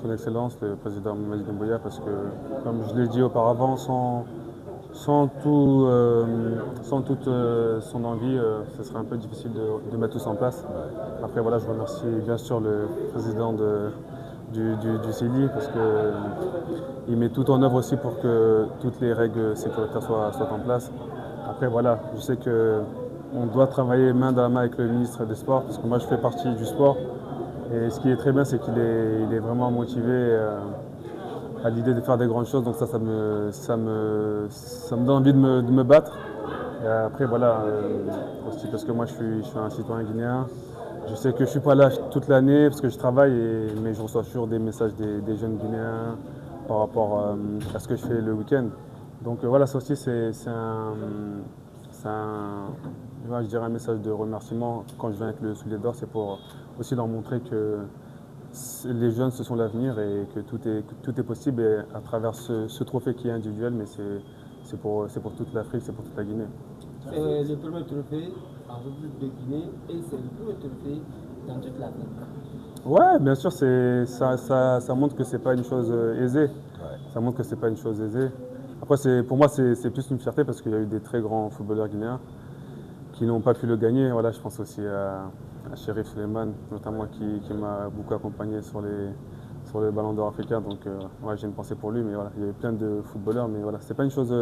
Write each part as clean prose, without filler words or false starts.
son Excellence, le président Mamadi Doumbouya, parce que, comme je l'ai dit auparavant, sans toute son envie, ce serait un peu difficile de mettre tout ça en place. Après, voilà, je remercie bien sûr le président du CELI parce qu'il met tout en œuvre aussi pour que toutes les règles sécuritaires soient en place. Après, voilà, je sais qu'on doit travailler main dans la main avec le ministre des Sports parce que moi, je fais partie du sport. Et ce qui est très bien, c'est qu'il est vraiment motivé à l'idée de faire des grandes choses. Donc ça me donne envie de me battre. Et après, voilà, aussi parce que moi, je suis un citoyen guinéen. Je sais que je ne suis pas là toute l'année parce que je travaille, mais je reçois toujours des messages des jeunes Guinéens par rapport à ce que je fais le week-end. Donc voilà, ça aussi, c'est un, je dirais un message de remerciement quand je viens avec le soulier d'or. C'est pour aussi leur montrer que les jeunes, ce sont l'avenir et que tout est possible et à travers ce trophée qui est individuel, mais c'est pour toute l'Afrique, c'est pour toute la Guinée. C'est le premier trophée en République de Guinée et c'est le premier trophée dans toute l'Afrique. Ouais, bien sûr, ça montre que c'est pas une chose aisée. Ça montre que c'est pas une chose aisée. Après, pour moi, c'est plus une fierté parce qu'il y a eu des très grands footballeurs guinéens qui n'ont pas pu le gagner. Voilà, je pense aussi à Chérif Souleymane, notamment qui m'a beaucoup accompagné sur le Ballon d'Or africain. Donc, ouais, j'ai une pensée pour lui. Mais voilà, il y avait plein de footballeurs. Mais voilà, c'est pas une chose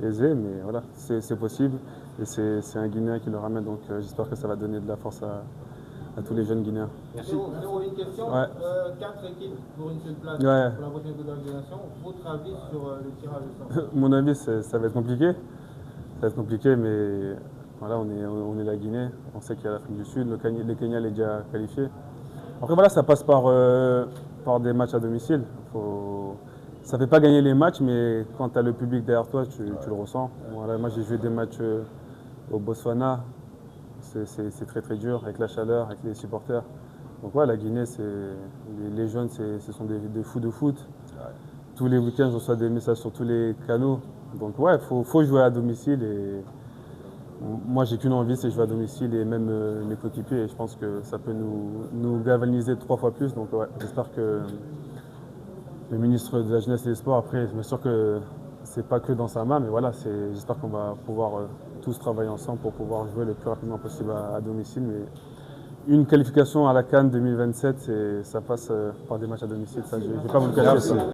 aisée, mais voilà, c'est possible. Et c'est un Guinéen qui le ramène. Donc, j'espère que ça va donner de la force à tous les jeunes Guinéens. Merci. Une question. Ouais. 4 équipes pour une seule place Ouais. pour la prochaine organisation. Votre avis sur le tirage au sort? Mon avis, ça va être compliqué. Ça va être compliqué, mais voilà, on est la Guinée. On sait qu'il y a l'Afrique du Sud. Le Kenya est déjà qualifié. Après, voilà, ça passe par des matchs à domicile. Ça ne fait pas gagner les matchs, mais quand tu as le public derrière toi, tu le ressens. Voilà, moi, j'ai joué des matchs au Botswana. C'est très très dur avec la chaleur, avec les supporters. Donc ouais, la Guinée, les jeunes, ce sont des fous de foot. Tous les week-ends, je reçois des messages sur tous les canaux. Donc ouais, faut jouer à domicile. Et moi, j'ai qu'une envie, c'est jouer à domicile et même mes coéquipiers. Et je pense que ça peut nous galvaniser 3 fois plus. Donc ouais, j'espère que le ministre de la Jeunesse et des Sports, après, bien sûr que c'est pas que dans sa main, mais voilà, j'espère qu'on va pouvoir tous travailler ensemble pour pouvoir jouer le plus rapidement possible à domicile. Mais une qualification à la CAN 2027, ça passe par des matchs à domicile. Ça, je ne vais pas vous le cacher.